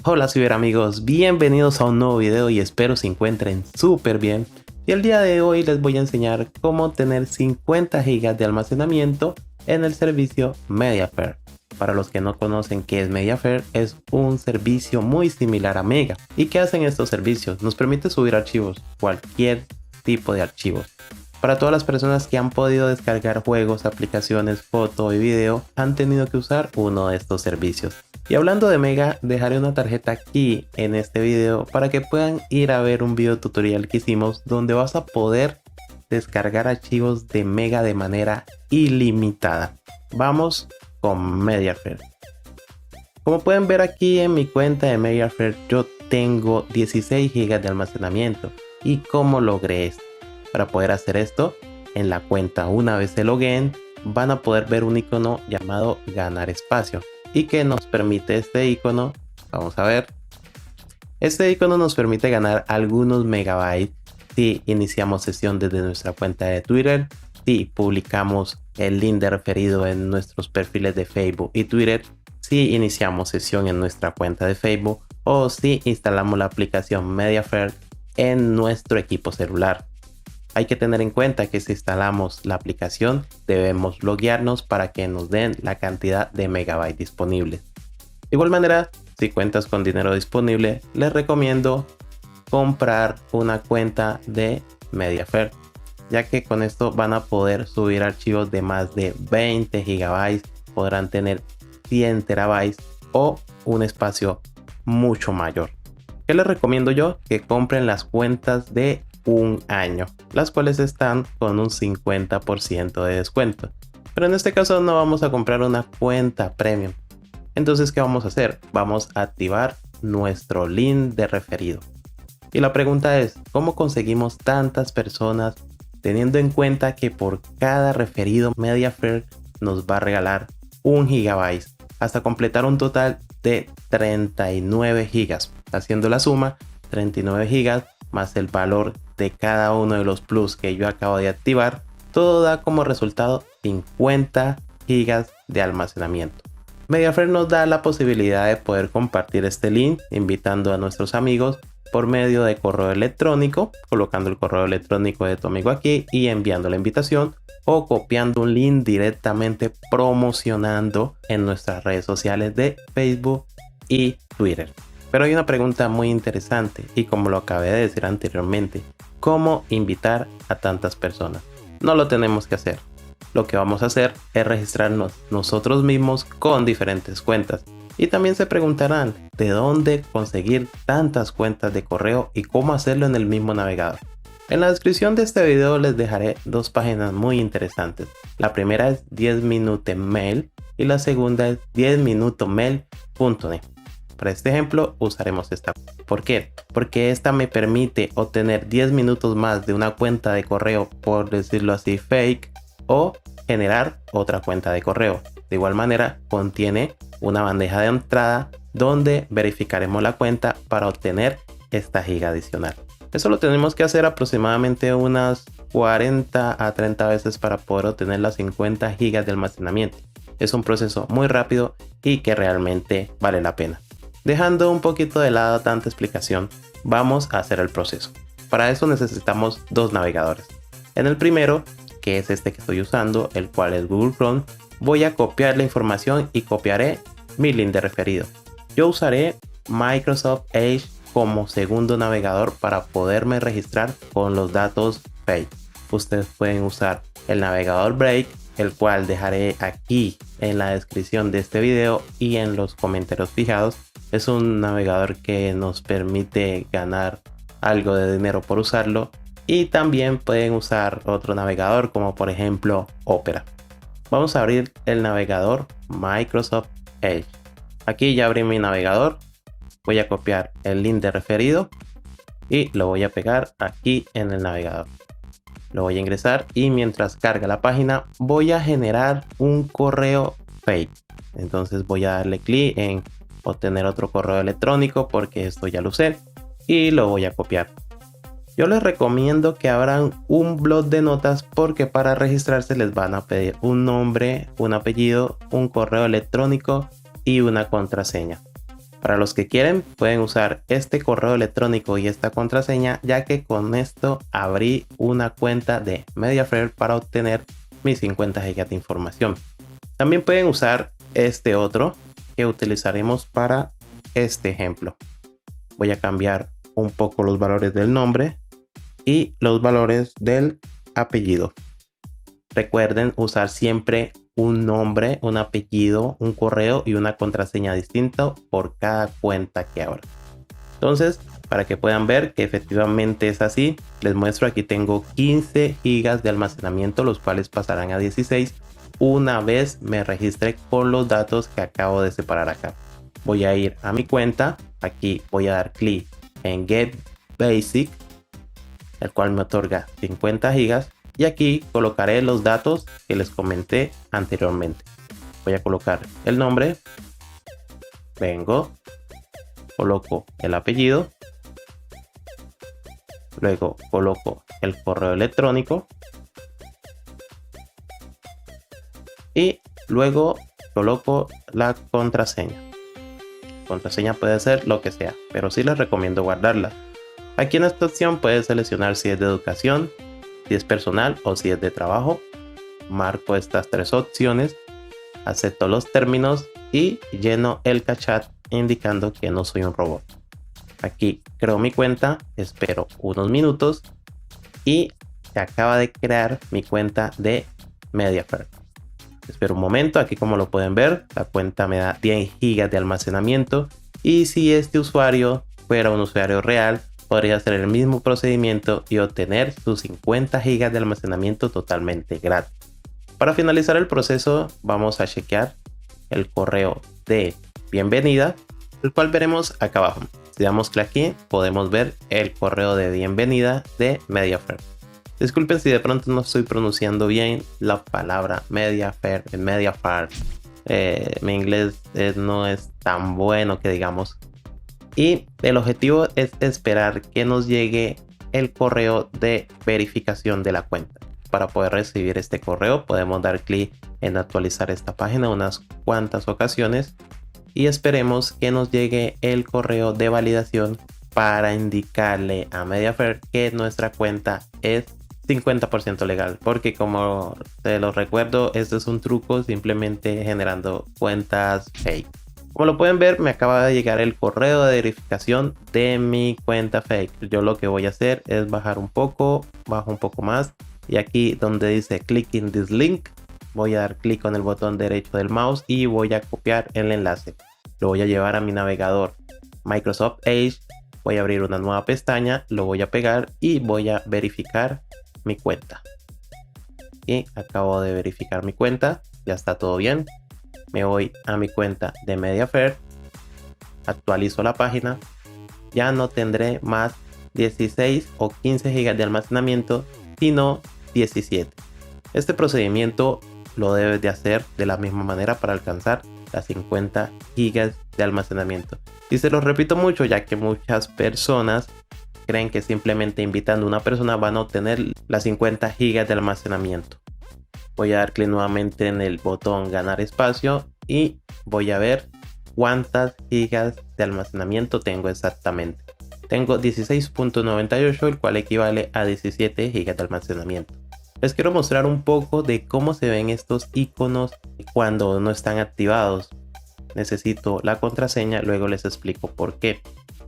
Hola ciberamigos, bienvenidos a un nuevo video y espero se encuentren súper bien. Y el día de hoy les voy a enseñar cómo tener 50 GB de almacenamiento en el servicio Mediafire. Para los que no conocen qué es Mediafire, es un servicio muy similar a Mega. ¿Y qué hacen estos servicios? Nos permite subir archivos, cualquier tipo de archivos. Para todas las personas que han podido descargar juegos, aplicaciones, foto y video, han tenido que usar uno de estos servicios. Y hablando de Mega, dejaré una tarjeta aquí en este video para que puedan ir a ver un video tutorial que hicimos donde vas a poder descargar archivos de Mega de manera ilimitada. Vamos con Mediafire. Como pueden ver aquí en mi cuenta de Mediafire, yo tengo 16 GB de almacenamiento. ¿Y cómo logré esto? Para poder hacer esto, en la cuenta una vez se loguen, van a poder ver un icono llamado ganar espacio. ¿Y que nos permite este icono? Vamos a ver. Este icono nos permite ganar algunos megabytes si iniciamos sesión desde nuestra cuenta de Twitter, si publicamos el link de referido en nuestros perfiles de Facebook y Twitter, si iniciamos sesión en nuestra cuenta de Facebook o si instalamos la aplicación Mediafire en nuestro equipo celular. Hay que tener en cuenta que si instalamos la aplicación debemos loguearnos para que nos den la cantidad de megabytes disponibles. De igual manera, si cuentas con dinero disponible, les recomiendo comprar una cuenta de Mediafire, ya que con esto van a poder subir archivos de más de 20 GB, podrán tener 100 TB o un espacio mucho mayor. ¿Qué les recomiendo yo? Que compren las cuentas de un año, las cuales están con un 50% de descuento. Pero en este caso no vamos a comprar una cuenta premium. Entonces, ¿qué vamos a hacer? Vamos a activar nuestro link de referido. Y la pregunta es, ¿cómo conseguimos tantas personas teniendo en cuenta que por cada referido Mediafire nos va a regalar 1 GB hasta completar un total de 39 GB? Haciendo la suma, 39 GB más el valor de cada uno de los plus que yo acabo de activar, todo da como resultado 50 GB de almacenamiento. Mediafire nos da la posibilidad de poder compartir este link invitando a nuestros amigos por medio de correo electrónico, colocando el correo electrónico de tu amigo aquí y enviando la invitación, o copiando un link directamente promocionando en nuestras redes sociales de Facebook y Twitter. Pero hay una pregunta muy interesante y como lo acabé de decir anteriormente, ¿cómo invitar a tantas personas? No lo tenemos que hacer. Lo que vamos a hacer es registrarnos nosotros mismos con diferentes cuentas. Y también se preguntarán de dónde conseguir tantas cuentas de correo y cómo hacerlo en el mismo navegador. En la descripción de este video les dejaré dos páginas muy interesantes. La primera es 10minute mail y la segunda es 10minutomail.net. Para este ejemplo usaremos esta. ¿Por qué? Porque esta me permite obtener 10 minutos más de una cuenta de correo, por decirlo así, fake, o generar otra cuenta de correo. De igual manera contiene una bandeja de entrada donde verificaremos la cuenta para obtener esta giga adicional. Eso lo tenemos que hacer aproximadamente unas 40 a 30 veces para poder obtener las 50 gigas de almacenamiento. Es un proceso muy rápido y que realmente vale la pena. Dejando un poquito de lado tanta explicación, vamos a hacer el proceso. Para eso necesitamos dos navegadores. En el primero, que es este que estoy usando, el cual es Google Chrome, voy a copiar la información y copiaré mi link de referido. Yo usaré Microsoft Edge como segundo navegador para poderme registrar con los datos fake. Ustedes pueden usar el navegador Brave, el cual dejaré aquí en la descripción de este video y en los comentarios fijados. Es un navegador que nos permite ganar algo de dinero por usarlo. Y también pueden usar otro navegador como por ejemplo Opera. Vamos a abrir el navegador Microsoft Edge. Aquí ya abrí mi navegador. Voy a copiar el link de referido y lo voy a pegar aquí en el navegador. Lo voy a ingresar y mientras carga la página voy a generar un correo fake. Entonces voy a darle clic en obtener otro correo electrónico porque esto ya lo usé y lo voy a copiar. Yo les recomiendo que abran un blog de notas porque para registrarse les van a pedir un nombre, un apellido, un correo electrónico y una contraseña. Para los que quieren, pueden usar este correo electrónico y esta contraseña, ya que con esto abrí una cuenta de Mediafire para obtener mis 50 GB de información. También pueden usar este otro que utilizaremos para este ejemplo. Voy a cambiar un poco los valores del nombre y los valores del apellido. Recuerden usar siempre un nombre, un apellido, un correo y una contraseña distinta por cada cuenta que abra. Entonces, para que puedan ver que efectivamente es así, les muestro. Aquí tengo 15 GB de almacenamiento, los cuales pasarán a 16 una vez me registre con los datos que acabo de separar acá. Voy a ir a mi cuenta, aquí voy a dar clic en Get Basic, el cual me otorga 50 GB, y aquí colocaré los datos que les comenté anteriormente. Voy a colocar el nombre, vengo, coloco el apellido, luego coloco el correo electrónico y luego coloco la contraseña. Contraseña puede ser lo que sea, pero sí les recomiendo guardarla. Aquí en esta opción puedes seleccionar si es de educación, si es personal o si es de trabajo. Marco estas tres opciones, acepto los términos y lleno el cachat indicando que no soy un robot. Aquí creo mi cuenta, espero unos minutos y se acaba de crear mi cuenta de Mediafire. Espero un momento, aquí como lo pueden ver, la cuenta me da 10 GB de almacenamiento, y si este usuario fuera un usuario real, podría hacer el mismo procedimiento y obtener sus 50 GB de almacenamiento totalmente gratis. Para finalizar el proceso, vamos a chequear el correo de bienvenida, el cual veremos acá abajo. Si damos clic aquí, podemos ver el correo de bienvenida de Mediafire. Disculpen si de pronto no estoy pronunciando bien la palabra Mediafire. Mi inglés no es tan bueno que digamos. Y el objetivo es esperar que nos llegue el correo de verificación de la cuenta. Para poder recibir este correo podemos dar clic en actualizar esta página unas cuantas ocasiones y esperemos que nos llegue el correo de validación para indicarle a Mediafire que nuestra cuenta es 50% legal, porque como te lo recuerdo, este es un truco simplemente generando cuentas fake. Como lo pueden ver, me acaba de llegar el correo de verificación de mi cuenta fake. Yo lo que voy a hacer es bajar un poco, bajo un poco más, y aquí donde dice click in this link, voy a dar clic con el botón derecho del mouse y voy a copiar el enlace. Lo voy a llevar a mi navegador Microsoft Edge, voy a abrir una nueva pestaña, lo voy a pegar y voy a verificar mi cuenta. Y acabo de verificar mi cuenta, ya está todo bien. Me voy a mi cuenta de Mediafire, actualizo la página, ya no tendré más 16 o 15 GB de almacenamiento, sino 17. Este procedimiento lo debes de hacer de la misma manera para alcanzar las 50 GB de almacenamiento. Y se lo repito mucho, ya que muchas personas creen que simplemente invitando a una persona van a obtener las 50 GB de almacenamiento. Voy a dar clic nuevamente en el botón ganar espacio y voy a ver cuántas gigas de almacenamiento tengo exactamente. Tengo 16.98, el cual equivale a 17 GB de almacenamiento. Les quiero mostrar un poco de cómo se ven estos iconos cuando no están activados. Necesito la contraseña, luego les explico por qué.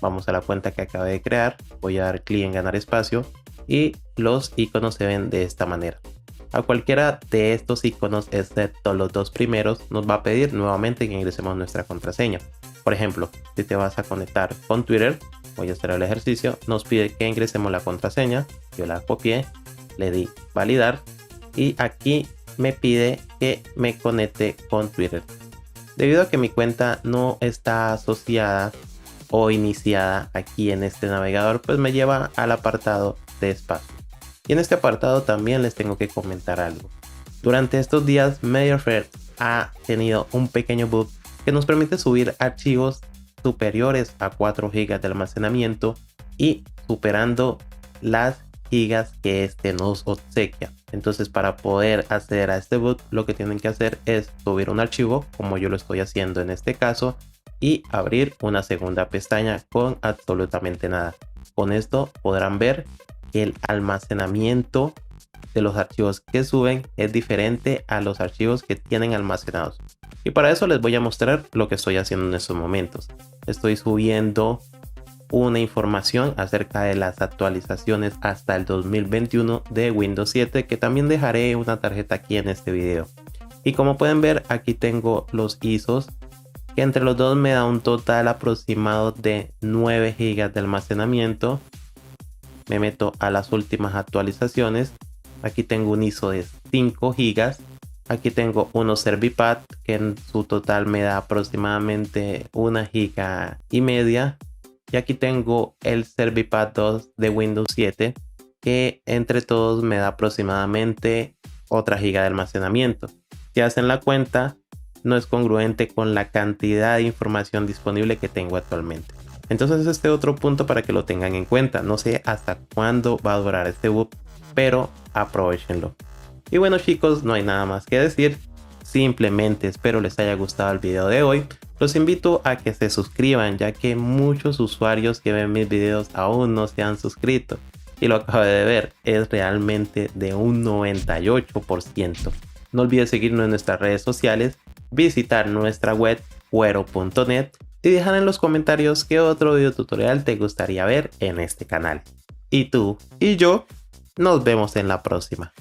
Vamos a la cuenta que acabé de crear, voy a dar clic en ganar espacio y los iconos se ven de esta manera. A cualquiera de estos iconos, excepto los dos primeros, nos va a pedir nuevamente que ingresemos nuestra contraseña. Por ejemplo, si te vas a conectar con Twitter, voy a hacer el ejercicio, nos pide que ingresemos la contraseña, yo la copié, le di validar y aquí me pide que me conecte con Twitter. Debido a que mi cuenta no está asociada o iniciada aquí en este navegador, pues me lleva al apartado de espacio. Y en este apartado también les tengo que comentar algo. Durante estos días Mediafire ha tenido un pequeño bug que nos permite subir archivos superiores a 4 GB de almacenamiento y superando las gigas que este nos obsequia. Entonces, para poder acceder a este bug, lo que tienen que hacer es subir un archivo, como yo lo estoy haciendo en este caso, y abrir una segunda pestaña con absolutamente nada. Con esto podrán ver que el almacenamiento de los archivos que suben es diferente a los archivos que tienen almacenados. Y para eso les voy a mostrar lo que estoy haciendo en estos momentos. Estoy subiendo una información acerca de las actualizaciones hasta el 2021 de Windows 7, que también dejaré una tarjeta aquí en este video. Y como pueden ver, aquí tengo los ISOs, que entre los dos me da un total aproximado de 9 GB de almacenamiento. Me meto a las últimas actualizaciones. Aquí tengo un ISO de 5 GB. Aquí tengo unos Servipad que en su total me da aproximadamente 1,5 GB. Y aquí tengo el Servipad 2 de Windows 7 que entre todos me da aproximadamente otra giga de almacenamiento. Si hacen la cuenta, no es congruente con la cantidad de información disponible que tengo actualmente. Entonces este otro punto para que lo tengan en cuenta. No sé hasta cuándo va a durar este bug, pero aprovechenlo. Y bueno chicos, no hay nada más que decir. Simplemente espero les haya gustado el video de hoy. Los invito a que se suscriban, ya que muchos usuarios que ven mis videos aún no se han suscrito. Y lo acabo de ver, es realmente de un 98%. No olvides seguirnos en nuestras redes sociales, visitar nuestra web cuero.net y dejar en los comentarios qué otro video tutorial te gustaría ver en este canal. Y tú y yo nos vemos en la próxima.